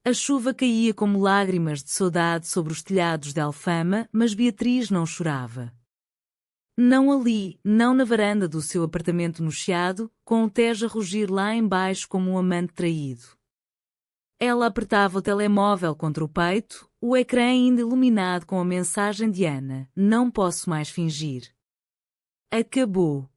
A chuva caía como lágrimas de saudade sobre os telhados de Alfama, mas Beatriz não chorava. Não ali, não na varanda do seu apartamento no Chiado, com o Tejo a rugir lá embaixo como um amante traído. Ela apertava o telemóvel contra o peito, o ecrã ainda iluminado com a mensagem de Ana: "Não posso mais fingir." Acabou.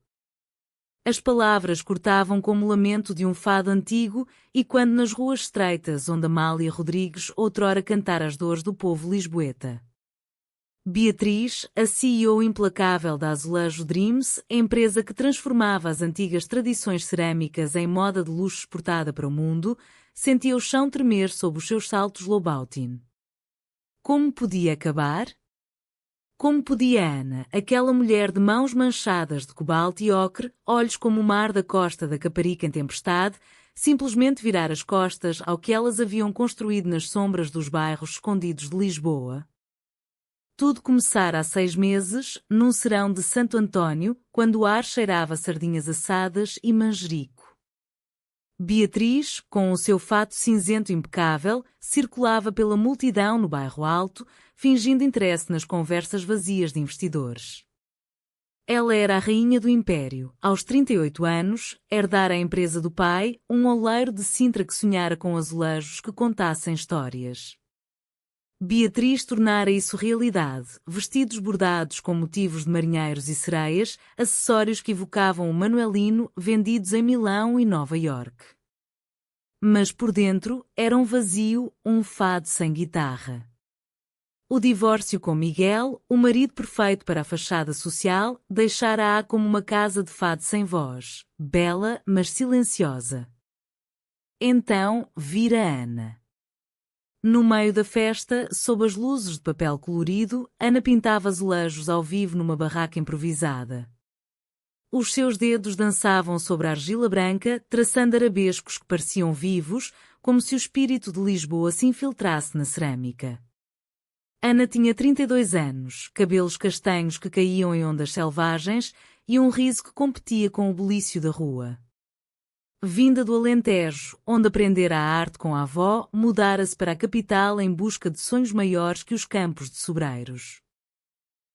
As palavras cortavam como o lamento de um fado antigo, e quando nas ruas estreitas onde Amália Rodrigues outrora cantara as dores do povo lisboeta. Beatriz, a CEO implacável da Azulejo Dreams, empresa que transformava as antigas tradições cerâmicas em moda de luxo exportada para o mundo, sentia o chão tremer sob os seus saltos Louboutin. Como podia acabar? Como podia Ana, aquela mulher de mãos manchadas de cobalto e ocre, olhos como o mar da costa da Caparica em tempestade, simplesmente virar as costas ao que elas haviam construído nas sombras dos bairros escondidos de Lisboa? Tudo começara há 6 meses, num serão de Santo António, quando o ar cheirava sardinhas assadas e manjerico. Beatriz, com o seu fato cinzento impecável, circulava pela multidão no bairro Alto, fingindo interesse nas conversas vazias de investidores. Ela era a rainha do império. Aos 38 anos, herdara a empresa do pai, um oleiro de Sintra que sonhara com azulejos que contassem histórias. Beatriz tornara isso realidade, vestidos bordados com motivos de marinheiros e sereias, acessórios que evocavam o manuelino, vendidos em Milão e Nova York. Mas por dentro, era um vazio, um fado sem guitarra. O divórcio com Miguel, o marido perfeito para a fachada social, deixara-a como uma casa de fado sem voz, bela, mas silenciosa. Então, vira Ana. No meio da festa, sob as luzes de papel colorido, Ana pintava azulejos ao vivo numa barraca improvisada. Os seus dedos dançavam sobre a argila branca, traçando arabescos que pareciam vivos, como se o espírito de Lisboa se infiltrasse na cerâmica. Ana tinha 32 anos, cabelos castanhos que caíam em ondas selvagens e um riso que competia com o bulício da rua. Vinda do Alentejo, onde aprendera a arte com a avó, mudara-se para a capital em busca de sonhos maiores que os campos de sobreiros.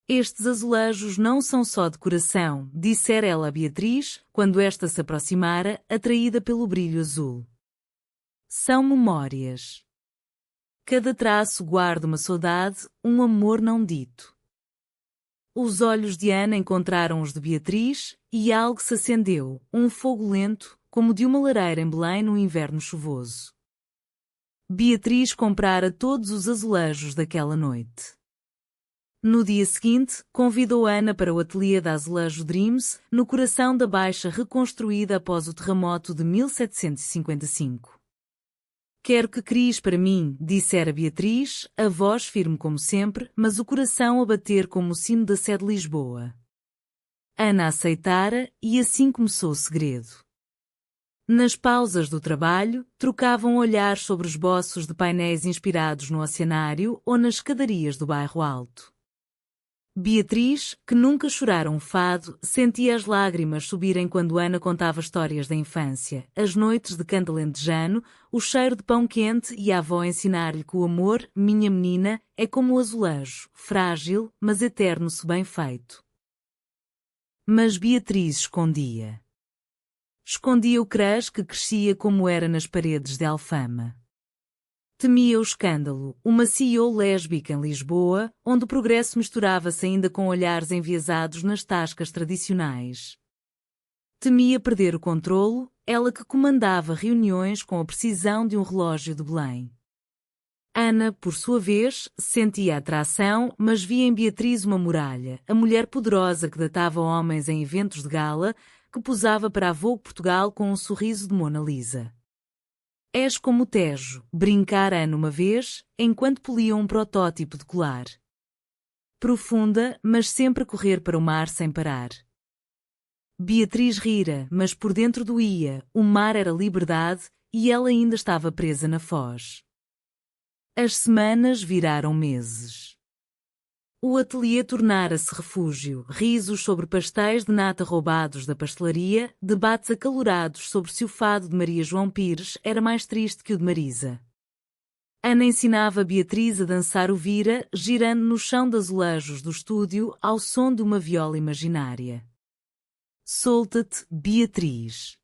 Estes azulejos não são só decoração, dissera ela a Beatriz, quando esta se aproximara, atraída pelo brilho azul. São memórias. Cada traço guarda uma saudade, um amor não dito. Os olhos de Ana encontraram os de Beatriz, e algo se acendeu, um fogo lento, como de uma lareira em Belém no inverno chuvoso. Beatriz comprara todos os azulejos daquela noite. No dia seguinte, convidou Ana para o ateliê da Azulejo Dreams, no coração da Baixa reconstruída após o terremoto de 1755. "Quero que cries para mim", dissera Beatriz, a voz firme como sempre, mas o coração a bater como o sino da Sé de Lisboa. Ana aceitara, e assim começou o segredo. Nas pausas do trabalho, trocavam olhares sobre os esboços de painéis inspirados no oceanário ou nas escadarias do bairro Alto. Beatriz, que nunca chorara um fado, sentia as lágrimas subirem quando Ana contava histórias da infância, as noites de canto alentejano, o cheiro de pão quente e a avó ensinar-lhe que o amor, minha menina, é como o azulejo, frágil, mas eterno se bem feito. Mas Beatriz escondia. Escondia o crush que crescia como era nas paredes de Alfama. Temia o escândalo, uma CEO lésbica em Lisboa, onde o progresso misturava-se ainda com olhares enviesados nas tascas tradicionais. Temia perder o controlo, ela que comandava reuniões com a precisão de um relógio de Belém. Ana, por sua vez, sentia atração, mas via em Beatriz uma muralha, a mulher poderosa que datava homens em eventos de gala, que posava para a Vogue Portugal com um sorriso de Mona Lisa. "És como o Tejo", brincara Ana uma vez, enquanto poliam um protótipo de colar. Profunda, mas sempre a correr para o mar sem parar. Beatriz rira, mas por dentro doía, o mar era liberdade, e ela ainda estava presa na foz. As semanas viraram meses. O ateliê tornara-se refúgio, risos sobre pastéis de nata roubados da pastelaria, debates acalorados sobre se o fado de Maria João Pires era mais triste que o de Marisa. Ana ensinava Beatriz a dançar o vira, girando no chão de azulejos do estúdio ao som de uma viola imaginária. Solta-te, Beatriz.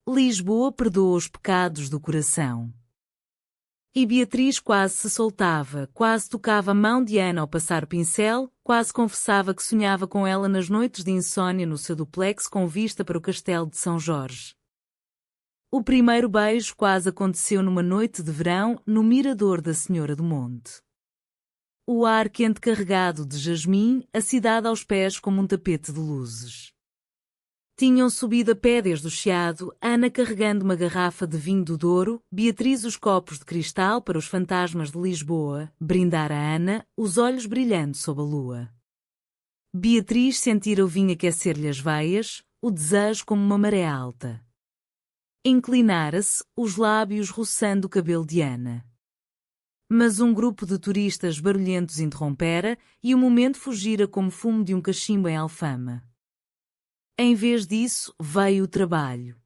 Lisboa perdoa os pecados do coração. E Beatriz quase se soltava, quase tocava a mão de Ana ao passar o pincel, quase confessava que sonhava com ela nas noites de insônia no seu duplex com vista para o castelo de São Jorge. O primeiro beijo quase aconteceu numa noite de verão no mirador da Senhora do Monte. O ar quente carregado de jasmim, a cidade aos pés como um tapete de luzes. Tinham subido a pé desde o Chiado, Ana carregando uma garrafa de vinho do Douro, Beatriz os copos de cristal para os fantasmas de Lisboa, brindar a Ana, os olhos brilhando sob a lua. Beatriz sentira o vinho aquecer-lhe as veias, o desejo como uma maré alta. Inclinara-se, os lábios roçando o cabelo de Ana. Mas um grupo de turistas barulhentos interrompera e o momento fugira como fumo de um cachimbo em Alfama. Em vez disso, veio o trabalho.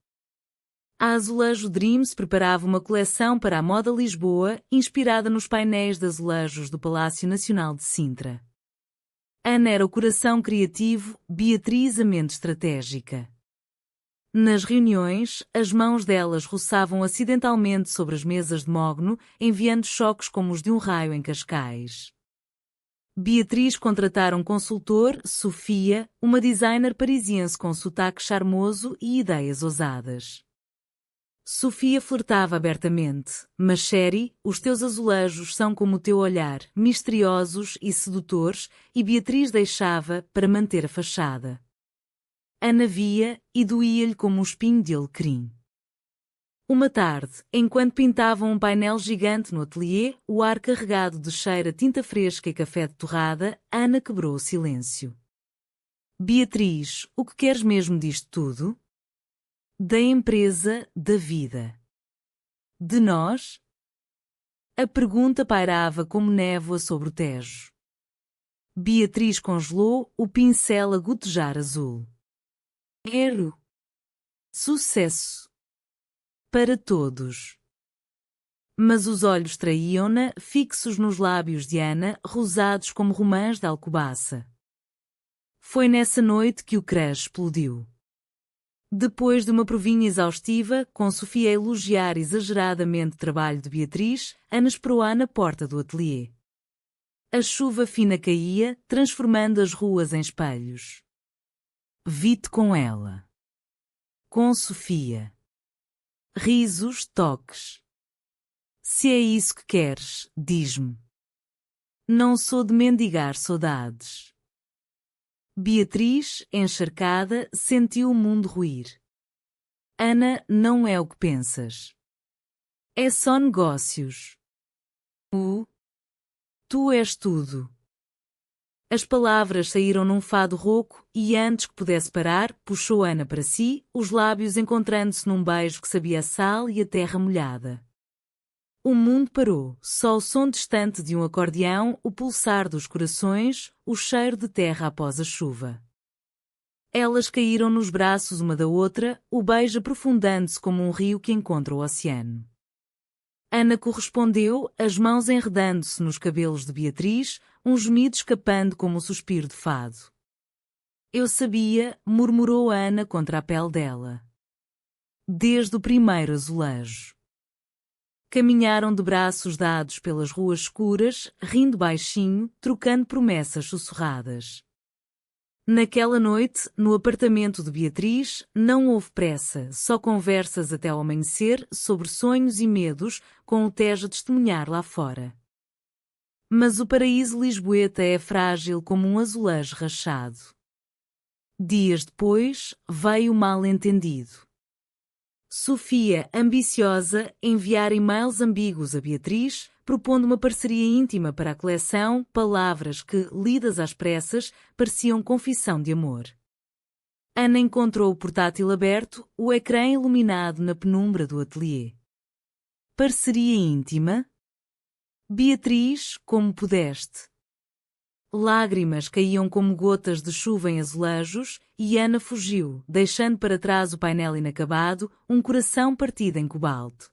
A Azulejo Dreams preparava uma coleção para a Moda Lisboa, inspirada nos painéis de azulejos do Palácio Nacional de Sintra. Ana era o coração criativo, Beatriz a mente estratégica. Nas reuniões, as mãos delas roçavam acidentalmente sobre as mesas de mogno, enviando choques como os de um raio em Cascais. Beatriz contratara um consultor, Sofia, uma designer parisiense com sotaque charmoso e ideias ousadas. Sofia flertava abertamente, mas Sherry, os teus azulejos são como o teu olhar, misteriosos e sedutores, e Beatriz deixava para manter a fachada. Ana via e doía-lhe como um espinho de alecrim. Uma tarde, enquanto pintavam um painel gigante no ateliê, o ar carregado de cheiro a tinta fresca e café de torrada, Ana quebrou o silêncio. Beatriz, o que queres mesmo disto tudo? Da empresa, da vida. De nós? A pergunta pairava como névoa sobre o Tejo. Beatriz congelou, o pincel a gotejar azul. Quero. Sucesso. Para todos. Mas os olhos traíam-na, fixos nos lábios de Ana, rosados como romãs de alcobaça. Foi nessa noite que o crush explodiu. Depois de uma provinha exaustiva, com Sofia a elogiar exageradamente o trabalho de Beatriz, Ana esperou-a na porta do ateliê. A chuva fina caía, transformando as ruas em espelhos. Vi-te com ela. Com Sofia. Risos, toques. Se é isso que queres, diz-me. Não sou de mendigar saudades. Beatriz, encharcada, sentiu o mundo ruir. Ana, não é o que pensas. É só negócios. Tu és tudo. As palavras saíram num fado rouco e, antes que pudesse parar, puxou Ana para si, os lábios encontrando-se num beijo que sabia a sal e a terra molhada. O mundo parou, só o som distante de um acordeão, o pulsar dos corações, o cheiro de terra após a chuva. Elas caíram nos braços uma da outra, o beijo aprofundando-se como um rio que encontra o oceano. Ana correspondeu, as mãos enredando-se nos cabelos de Beatriz, um gemido escapando como um suspiro de fado. Eu sabia, murmurou Ana contra a pele dela. Desde o primeiro azulejo. Caminharam de braços dados pelas ruas escuras, rindo baixinho, trocando promessas sussurradas. Naquela noite, no apartamento de Beatriz, não houve pressa, só conversas até ao amanhecer sobre sonhos e medos, com o Tejo a testemunhar lá fora. Mas o paraíso lisboeta é frágil como um azulejo rachado. Dias depois, veio o mal-entendido. Sofia, ambiciosa, enviara e-mails ambíguos a Beatriz, propondo uma parceria íntima para a coleção, palavras que, lidas às pressas, pareciam confissão de amor. Ana encontrou o portátil aberto, o ecrã iluminado na penumbra do ateliê. Parceria íntima? Beatriz, como pudeste. Lágrimas caíam como gotas de chuva em azulejos, e Ana fugiu, deixando para trás o painel inacabado, um coração partido em cobalto.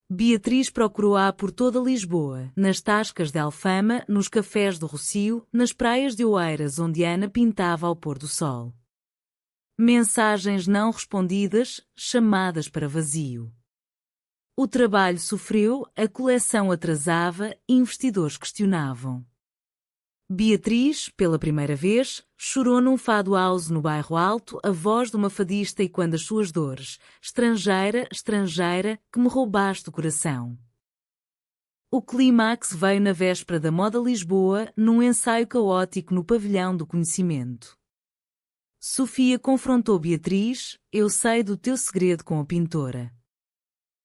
Beatriz procurou-a por toda Lisboa, nas tascas de Alfama, nos cafés do Rocio, nas praias de Oeiras onde Ana pintava ao pôr do sol. Mensagens não respondidas, chamadas para vazio. O trabalho sofreu, a coleção atrasava, investidores questionavam. Beatriz, pela primeira vez, chorou num fado house no bairro Alto, a voz de uma fadista e quando as suas dores, estrangeira, estrangeira, que me roubaste o coração. O clímax veio na véspera da Moda Lisboa, num ensaio caótico no pavilhão do conhecimento. Sofia confrontou Beatriz, eu sei do teu segredo com a pintora.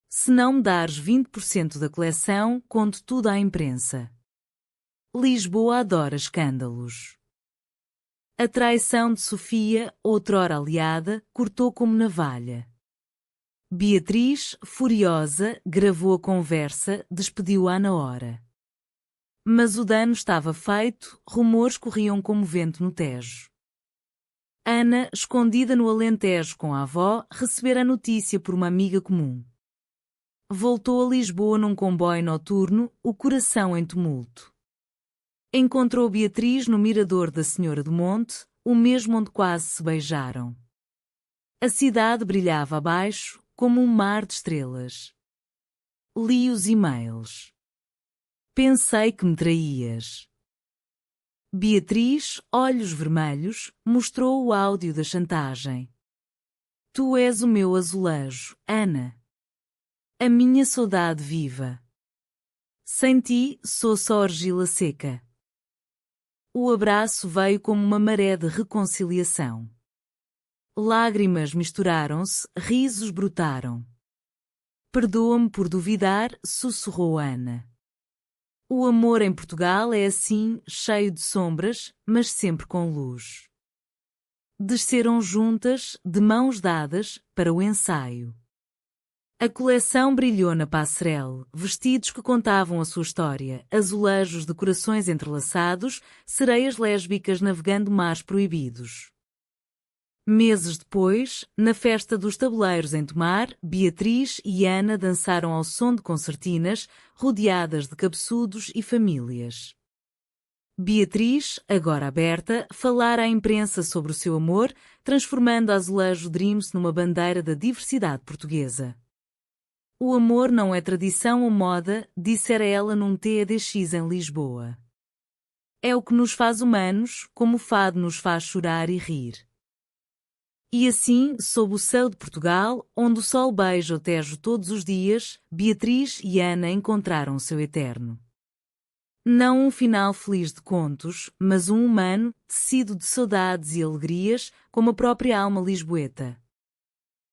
Se não me dares 20% da coleção, conto tudo à imprensa. Lisboa adora escândalos. A traição de Sofia, outrora aliada, cortou como navalha. Beatriz, furiosa, gravou a conversa, despediu-a na hora. Mas o dano estava feito, rumores corriam como vento no Tejo. Ana, escondida no Alentejo com a avó, recebera a notícia por uma amiga comum. Voltou a Lisboa num comboio noturno, o coração em tumulto. Encontrou Beatriz no mirador da Senhora do Monte, o mesmo onde quase se beijaram. A cidade brilhava abaixo, como um mar de estrelas. Li os e-mails. Pensei que me traías. Beatriz, olhos vermelhos, mostrou o áudio da chantagem. Tu és o meu azulejo, Ana. A minha saudade viva. Sem ti, sou só argila seca. O abraço veio como uma maré de reconciliação. Lágrimas misturaram-se, risos brotaram. Perdoa-me por duvidar, sussurrou Ana. O amor em Portugal é assim, cheio de sombras, mas sempre com luz. Desceram juntas, de mãos dadas, para o ensaio. A coleção brilhou na passarela, vestidos que contavam a sua história, azulejos de corações entrelaçados, sereias lésbicas navegando mares proibidos. Meses depois, na festa dos tabuleiros em Tomar, Beatriz e Ana dançaram ao som de concertinas, rodeadas de cabeçudos e famílias. Beatriz, agora aberta, falara à imprensa sobre o seu amor, transformando a Azulejo Dreams numa bandeira da diversidade portuguesa. O amor não é tradição ou moda, dissera ela num TEDx em Lisboa. É o que nos faz humanos, como o fado nos faz chorar e rir. E assim, sob o céu de Portugal, onde o sol beija o Tejo todos os dias, Beatriz e Ana encontraram o seu eterno. Não um final feliz de contos, mas um humano, tecido de saudades e alegrias, como a própria alma lisboeta.